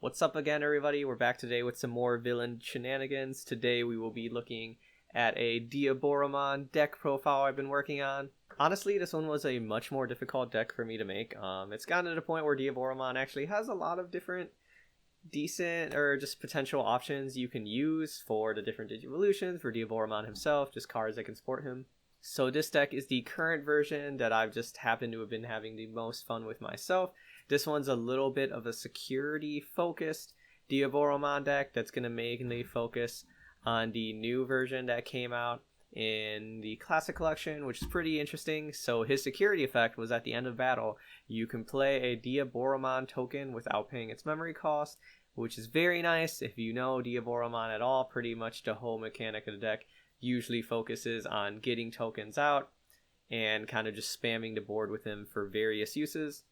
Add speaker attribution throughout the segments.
Speaker 1: What's up again, everybody? We're back today with some more villain shenanigans. Today we will be looking at a Diaboromon deck profile I've been working on. Honestly, this one was a much more difficult deck for me to make. It's gotten to the point where Diaboromon actually has a lot of different decent or just potential options you can use for the different Digivolutions, for Diaboromon himself, just cards that can support him. So this deck is the current version that I've just happened to have been having the most fun with myself. This one's a little bit of a security focused Diaboromon deck that's going to mainly focus on the new version that came out in the Classic Collection, which is pretty interesting. So his security effect was at the end of battle, you can play a Diaboromon token without paying its memory cost, which is very nice. If you know Diaboromon at all, pretty much the whole mechanic of the deck usually focuses on getting tokens out and kind of just spamming the board with them for various uses.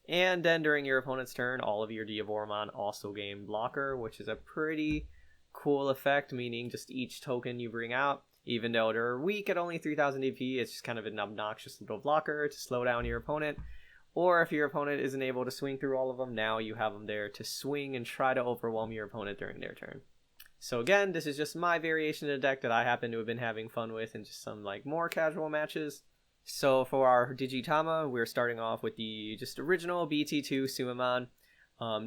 Speaker 1: And then during your opponent's turn, all of your Diaboromon also gain blocker, which is a pretty cool effect, meaning just each token you bring out, even though they're weak at only 3000 DP, it's just kind of an obnoxious little blocker to slow down your opponent. Or if your opponent isn't able to swing through all of them, now you have them there to swing and try to overwhelm your opponent during their turn. So again, this is just my variation of the deck that I happen to have been having fun with in just some more casual matches. So for our Digitama, we're starting off with the just original BT2 Tsumemon.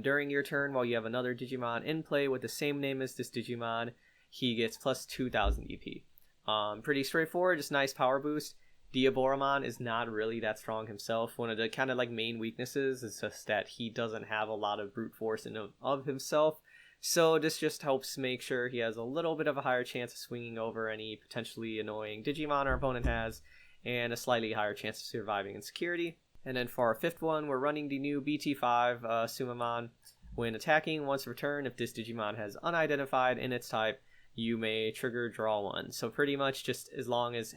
Speaker 1: During your turn, while you have another Digimon in play with the same name as this Digimon, he gets plus 2000 EP. Pretty straightforward, just nice power boost. Diaboromon is not really that strong himself. One of the kind of main weaknesses is just that he doesn't have a lot of brute force of himself. So this just helps make sure he has a little bit of a higher chance of swinging over any potentially annoying Digimon our opponent has, and a slightly higher chance of surviving in security. And then for our fifth one, we're running the new BT5 Tsumemon. When attacking, once returned, if this Digimon has unidentified in its type, you may trigger draw one. So pretty much just as long as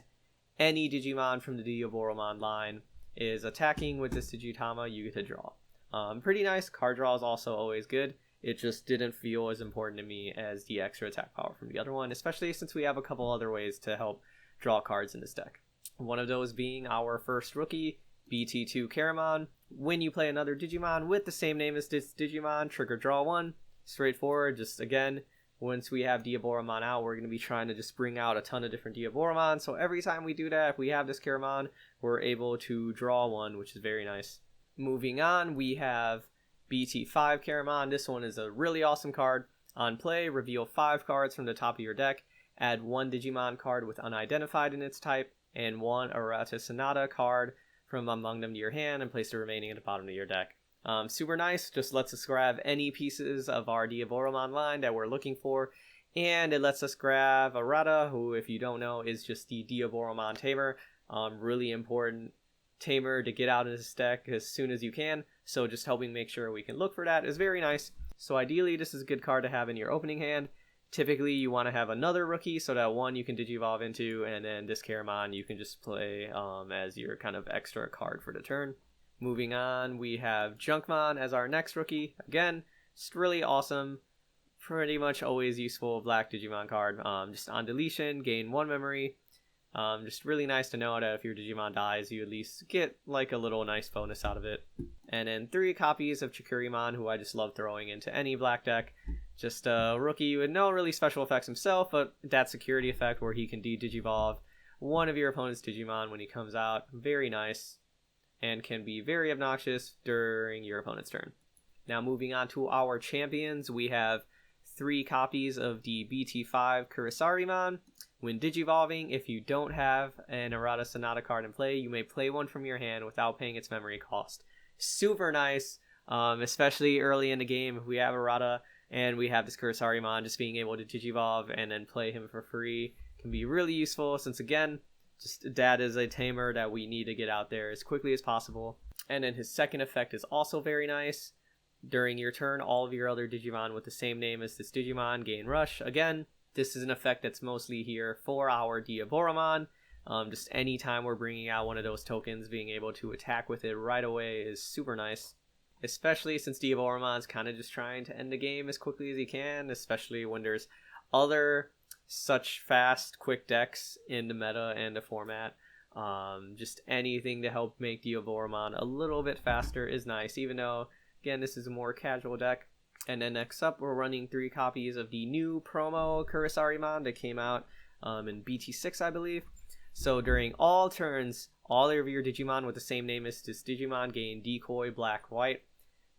Speaker 1: any Digimon from the Diaboromon line is attacking with this Digitama, you get to draw. Pretty nice. Card draw is also always good. It just didn't feel as important to me as the extra attack power from the other one, especially since we have a couple other ways to help draw cards in this deck. One of those being our first rookie, BT2 Keramon. When you play another Digimon with the same name as this Digimon, trigger draw one. Straightforward, just again, once we have Diaboromon out, we're going to be trying to just bring out a ton of different Diaboromon. So every time we do that, if we have this Keramon, we're able to draw one, which is very nice. Moving on, we have BT5 Keramon. This one is a really awesome card. On play, reveal 5 cards from the top of your deck. Add 1 Digimon card with unidentified in its type, and 1 Arata Sanada card from among them to your hand, and place the remaining at the bottom of your deck. Super nice, just lets us grab any pieces of our Diaboromon line that we're looking for, and it lets us grab Arata, who, if you don't know, is just the Diaboromon tamer. Really important tamer to get out of this deck as soon as you can, so just helping make sure we can look for that is very nice. So ideally, this is a good card to have in your opening hand. Typically, you want to have another rookie so that one you can Digivolve into, and then this Keramon you can just play as your kind of extra card for the turn. Moving on, we have Junkmon as our next rookie. Again, just really awesome, pretty much always useful black Digimon card. Just on deletion, gain 1 memory. Just really nice to know that if your Digimon dies, you at least get a little nice bonus out of it. And then 3 copies of Chikurimon, who I just love throwing into any black deck. Just a rookie with no really special effects himself, but that security effect where he can Digivolve one of your opponent's Digimon when he comes out. Very nice, and can be very obnoxious during your opponent's turn. Now moving on to our champions, we have 3 copies of the BT5 Kurisarimon. When Digivolving, if you don't have an Arata Sanada card in play, you may play one from your hand without paying its memory cost. Super nice, especially early in the game if we have Arata and we have this Kurisarimon, just being able to Digivolve and then play him for free can be really useful, since again, just that is a tamer that we need to get out there as quickly as possible. And then his second effect is also very nice. During your turn, all of your other Digimon with the same name as this Digimon gain Rush. Again, this is an effect that's mostly here for our Diaboromon. Just any time we're bringing out one of those tokens, being able to attack with it right away is super nice. Especially since Diaboromon's kind of just trying to end the game as quickly as he can, especially when there's other such fast, quick decks in the meta and the format. Just anything to help make Diaboromon a little bit faster is nice, even though, again, this is a more casual deck. And then next up, we're running 3 copies of the new promo Kurisarimon that came out in BT6, I believe. So during all turns, all of your Digimon with the same name as this Digimon gain Decoy Black White.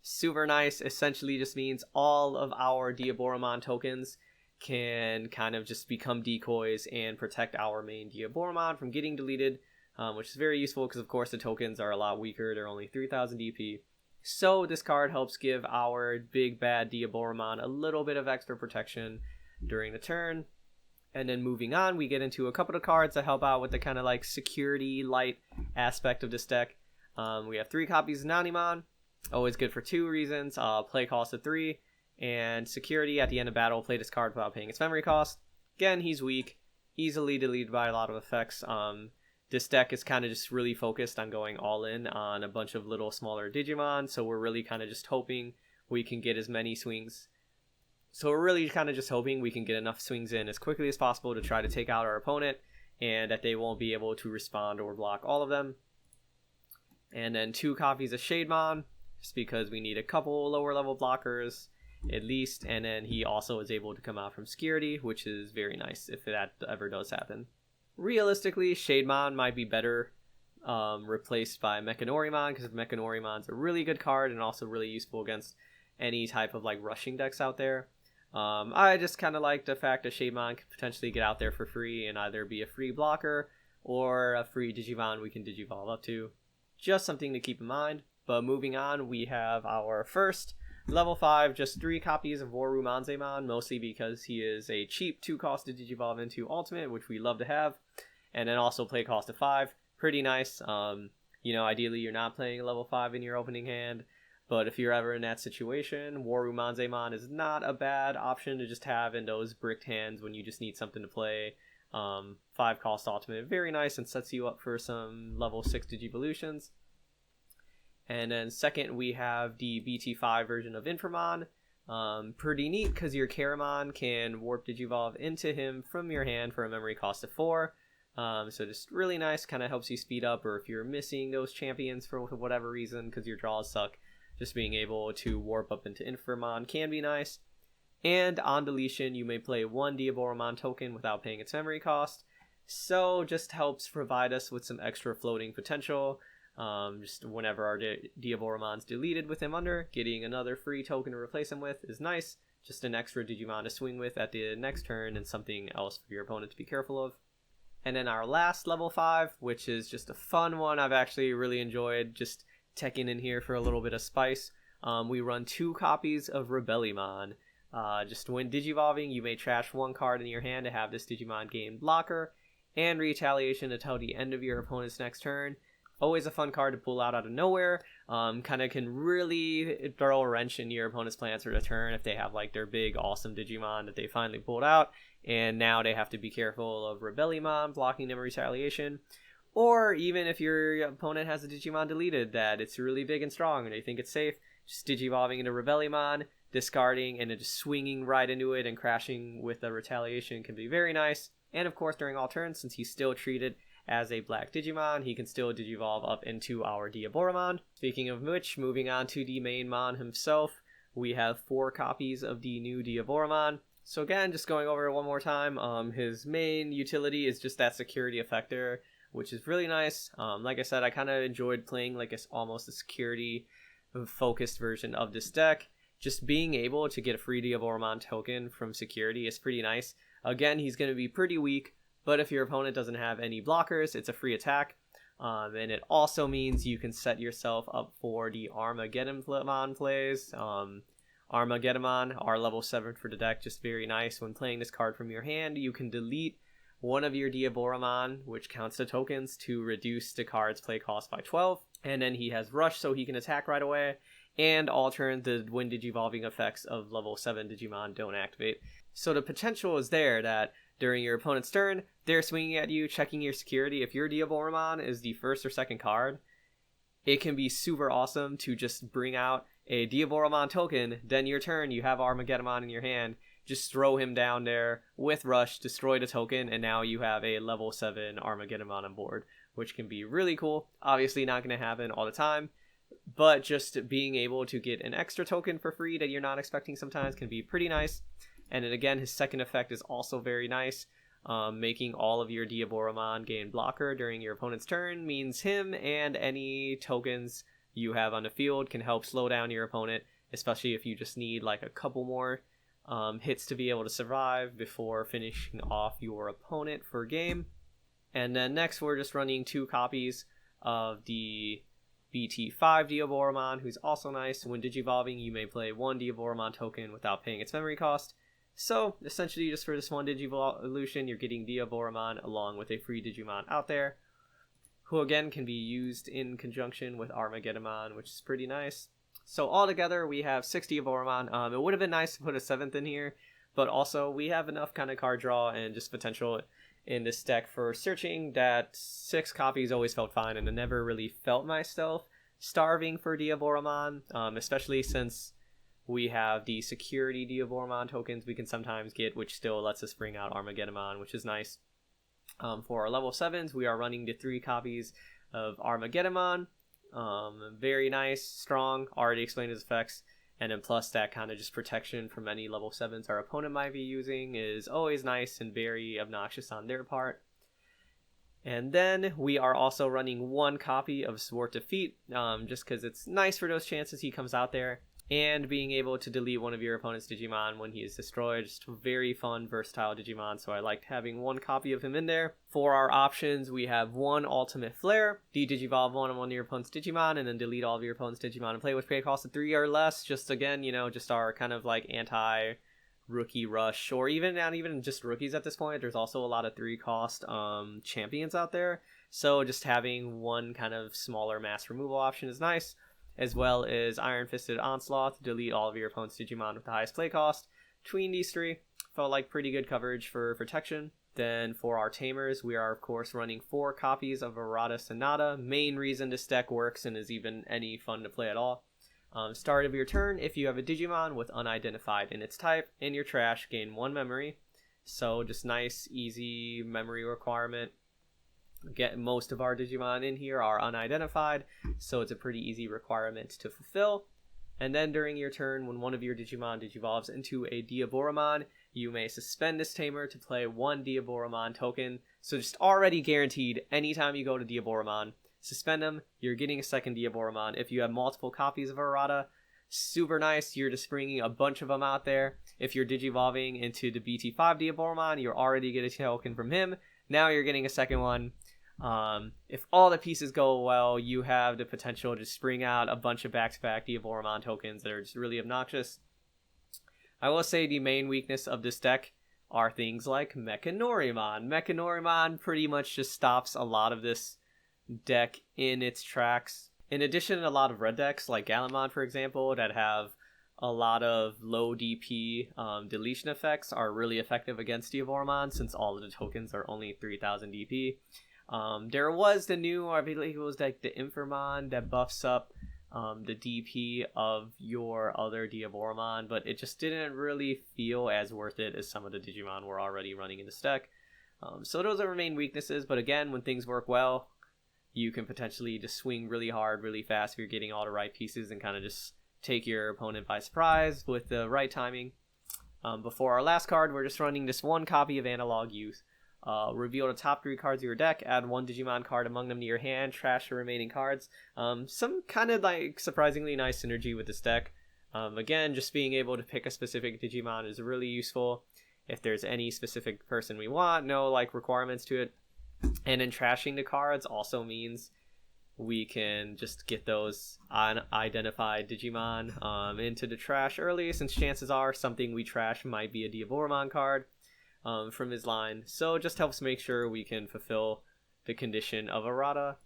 Speaker 1: Super nice. Essentially just means all of our Diaboromon tokens can kind of just become decoys and protect our main Diaboromon from getting deleted, which is very useful because of course the tokens are a lot weaker. They're only 3000 DP. So this card helps give our big bad Diaboromon a little bit of extra protection during the turn. And then moving on, we get into a couple of cards that help out with the kind of like security light aspect of this deck. We have 3 copies of Nanimon, always good for 2 reasons. Play cost of 3, and security at the end of battle, play this card without paying its memory cost. Again, he's weak, easily deleted by a lot of effects. This deck is kind of just really focused on going all in on a bunch of little smaller Digimon, so we're really kind of just hoping we can get as many swings. So we're really kind of just hoping we can get enough swings in as quickly as possible to try to take out our opponent, and that they won't be able to respond or block all of them. And then 2 copies of Shademon, just because we need a couple lower level blockers at least, and then he also is able to come out from security, which is very nice if that ever does happen. Realistically, Shademon might be better replaced by Mechanorimon, because Mechanorimon's a really good card and also really useful against any type of like rushing decks out there. I just kind of like the fact that Shademon could potentially get out there for free and either be a free blocker or a free Digimon we can Digivolve up to. Just something to keep in mind. But moving on, we have our first level 5, just 3 copies of WaruMonzaemon, mostly because he is a cheap 2 cost to Digivolve into Ultimate, which we love to have. And then also play cost of 5, pretty nice. You know, ideally you're not playing a level 5 in your opening hand, but if you're ever in that situation, WaruMonzaemon is not a bad option to just have in those bricked hands when you just need something to play. 5 cost Ultimate, very nice, and sets you up for some level 6 Digivolutions. And then second, we have the BT5 version of Infermon. Pretty neat because your Keramon can warp Digivolve into him from your hand for a memory cost of 4. So just really nice, kind of helps you speed up, or if you're missing those champions for whatever reason because your draws suck, just being able to warp up into Infermon can be nice. And on deletion, you may play 1 Diaboromon token without paying its memory cost. So just helps provide us with some extra floating potential. Just whenever our Diaboromon's deleted with him under, getting another free token to replace him with is nice. Just an extra Digimon to swing with at the next turn and something else for your opponent to be careful of. And then our last level 5, which is just a fun one I've actually really enjoyed, just teching in here for a little bit of spice. We run 2 copies of Rebellimon. Just when Digivolving, you may trash 1 card in your hand to have this Digimon gain blocker and retaliation until the end of your opponent's next turn. Always a fun card to pull out of nowhere. Kind of can really throw a wrench in your opponent's plans for the turn if they have like their big awesome Digimon that they finally pulled out, and now they have to be careful of Rebellimon blocking them retaliation. Or even if your opponent has a Digimon deleted that it's really big and strong and they think it's safe, just Digivolving into Rebellimon, discarding, and then just swinging right into it and crashing with the retaliation can be very nice. And of course during all turns, since he's still treated as a black Digimon, he can still Digivolve up into our Diaboromon. Speaking of which, moving on to the main Mon himself, we have 4 copies of the new Diaboromon. So again, just going over it one more time, his main utility is just that security effector, which is really nice. Like I said, I kind of enjoyed playing like almost a security focused version of this deck. Just being able to get a free Diaboromon token from security is pretty nice. Again, he's going to be pretty weak, but if your opponent doesn't have any blockers, it's a free attack. And it also means you can set yourself up for the Armageddemon plays. Armageddemon, our level 7 for the deck, just very nice. When playing this card from your hand, you can delete one of your Diaboromon, which counts the tokens, to reduce the card's play cost by 12. And then he has Rush, so he can attack right away. And all turn, the when Digivolving effects of level 7 Digimon don't activate. So the potential is there that during your opponent's turn, they're swinging at you, checking your security. If your Diaboromon is the first or second card, it can be super awesome to just bring out a Diaboromon token. Then your turn, you have Armageddemon in your hand. Just throw him down there with Rush, destroy the token, and now you have a level 7 Armageddemon on board, which can be really cool. Obviously not going to happen all the time, but just being able to get an extra token for free that you're not expecting sometimes can be pretty nice. And then again, his second effect is also very nice. Making all of your Diaboromon gain blocker during your opponent's turn means him and any tokens you have on the field can help slow down your opponent, especially if you just need like a couple more hits to be able to survive before finishing off your opponent for game. And then next we're just running 2 copies of the BT5 Diaboromon, who's also nice. When digivolving, you may play 1 Diaboromon token without paying its memory cost. So essentially just for this 1 Digivolution, you're getting Diaboromon along with a free Digimon out there, who again can be used in conjunction with Armageddemon, which is pretty nice. So altogether we have 6 Diaboromon. It would have been nice to put a 7th in here, but also we have enough kind of card draw and just potential in this deck for searching that 6 copies always felt fine, and I never really felt myself starving for Diaboromon, especially since we have the security Diaboromon tokens we can sometimes get, which still lets us bring out Armageddemon, which is nice. For our level 7s, we are running the 3 copies of Armageddemon. Very nice, strong, already explained his effects. And then plus that kind of just protection from any level 7s our opponent might be using is always nice and very obnoxious on their part. And then we are also running 1 copy of Zwart Defeat, just because it's nice for those chances he comes out there. And being able to delete one of your opponent's Digimon when he is destroyed. Just very fun, versatile Digimon, so I liked having 1 copy of him in there. For our options, we have 1 Ultimate Flare. Digivolve one of your opponent's Digimon, and then delete all of your opponent's Digimon and play with pay cost of 3 or less. Just again, just our kind of like anti-rookie rush, or even not even just rookies at this point. There's also a lot of 3-cost champions out there. So just having 1 kind of smaller mass removal option is nice. As well as Iron Fisted Onslaught, delete all of your opponent's Digimon with the highest play cost. Between these 3, felt like pretty good coverage for protection. Then for our Tamers, we are of course running 4 copies of Arata Sanada. Main reason this deck works and is even any fun to play at all. Start of your turn, if you have a Digimon with unidentified in its type, in your trash, gain 1 memory. So just nice, easy memory requirement. Get most of our Digimon in here are unidentified, so it's a pretty easy requirement to fulfill. And then during your turn, when one of your Digimon digivolves into a Diaboromon, you may suspend this tamer to play 1 Diaboromon token. So just already guaranteed, anytime you go to Diaboromon, suspend them, you're getting a second Diaboromon. If you have multiple copies of Arata, super nice, you're just bringing a bunch of them out there. If you're digivolving into the BT5 Diaboromon, you're already getting a token from him. Now you're getting a second one. If all the pieces go well, you have the potential to spring out a bunch of back-to-back Diaboromon tokens that are just really obnoxious. I will say the main weakness of this deck are things like Mechanorimon. Mechanorimon pretty much just stops a lot of this deck in its tracks. In addition, a lot of red decks, like Galamon for example, that have a lot of low DP deletion effects are really effective against Diaboromon, since all of the tokens are only 3000 DP. There was the new, I believe it was like the Infermon that buffs up the DP of your other Diaboromon, but it just didn't really feel as worth it as some of the Digimon we're already running in this deck. So those are our main weaknesses, but again, when things work well, you can potentially just swing really hard, really fast if you're getting all the right pieces and kind of just take your opponent by surprise with the right timing. Before our last card, we're just running this 1 copy of Analog Youth. Reveal the top 3 cards of your deck, add 1 Digimon card among them to your hand, trash the remaining cards. Some kind of like surprisingly nice synergy with this deck. Again, just being able to pick a specific Digimon is really useful. If there's any specific person we want, no like requirements to it. And then trashing the cards also means we can just get those unidentified Digimon into the trash early, since chances are something we trash might be a Diaboromon card from his line. So it just helps make sure we can fulfill the condition of Arata,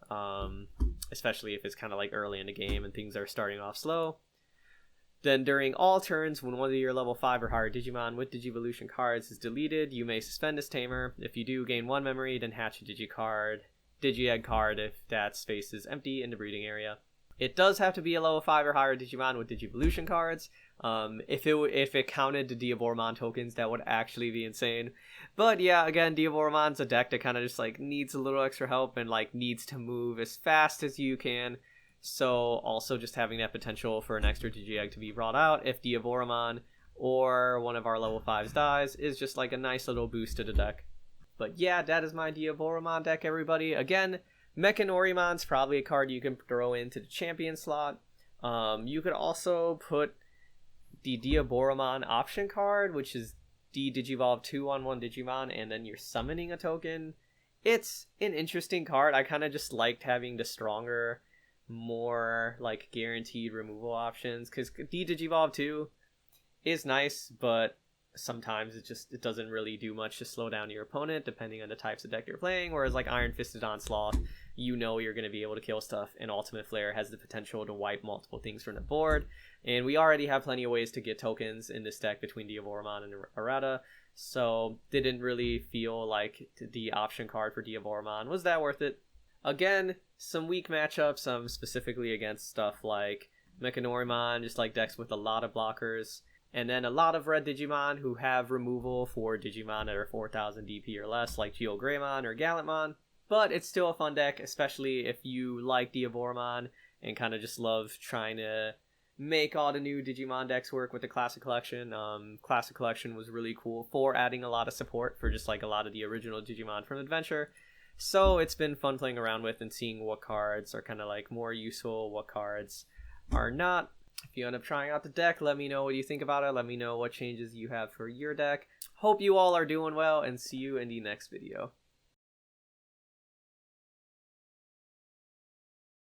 Speaker 1: especially if it's kind of like early in the game and things are starting off slow. Then during all turns, when one of your level 5 or higher Digimon with Digivolution cards is deleted, you may suspend this tamer. If you do, gain 1 memory, then hatch a Digi-Egg card if that space is empty in the breeding area. It does have to be a level 5 or higher Digimon with Digivolution cards. If it counted the Diaboromon tokens, that would actually be insane. But yeah, again, Diaboromon's a deck that kind of just like needs a little extra help and like needs to move as fast as you can. So also just having that potential for an extra Digi-Egg to be brought out if Diaboromon or one of our level 5s dies is just like a nice little boost to the deck. But yeah, that is my Diaboromon deck, everybody. Again, Mechanorimon's probably a card you can throw into the champion slot. You could also put the Diaboromon option card, which is Digivolve 2 on 1 Digimon, and then you're summoning a token. It's an interesting card. I kind of just liked having the stronger, more like guaranteed removal options, because Digivolve 2 is nice, but sometimes it doesn't really do much to slow down your opponent depending on the types of deck you're playing. Whereas like Iron Fisted Onslaught, you know you're going to be able to kill stuff, and Ultimate Flare has the potential to wipe multiple things from the board, and we already have plenty of ways to get tokens in this deck between Diaboromon and Arata, so didn't really feel like the option card for Diaboromon was that worth it. Again, some weak matchups, specifically against stuff like Mechanorimon's, just like decks with a lot of blockers, and then a lot of red Digimon who have removal for Digimon that are 4000 DP or less, like Greymon or Gallantmon. But it's still a fun deck, especially if you like Diaboromon and kind of just love trying to make all the new Digimon decks work with the Classic Collection. Classic Collection was really cool for adding a lot of support for just like a lot of the original Digimon from Adventure. So it's been fun playing around with and seeing what cards are kind of like more useful, what cards are not. If you end up trying out the deck, let me know what you think about it. Let me know what changes you have for your deck. Hope you all are doing well, and see you in the next video.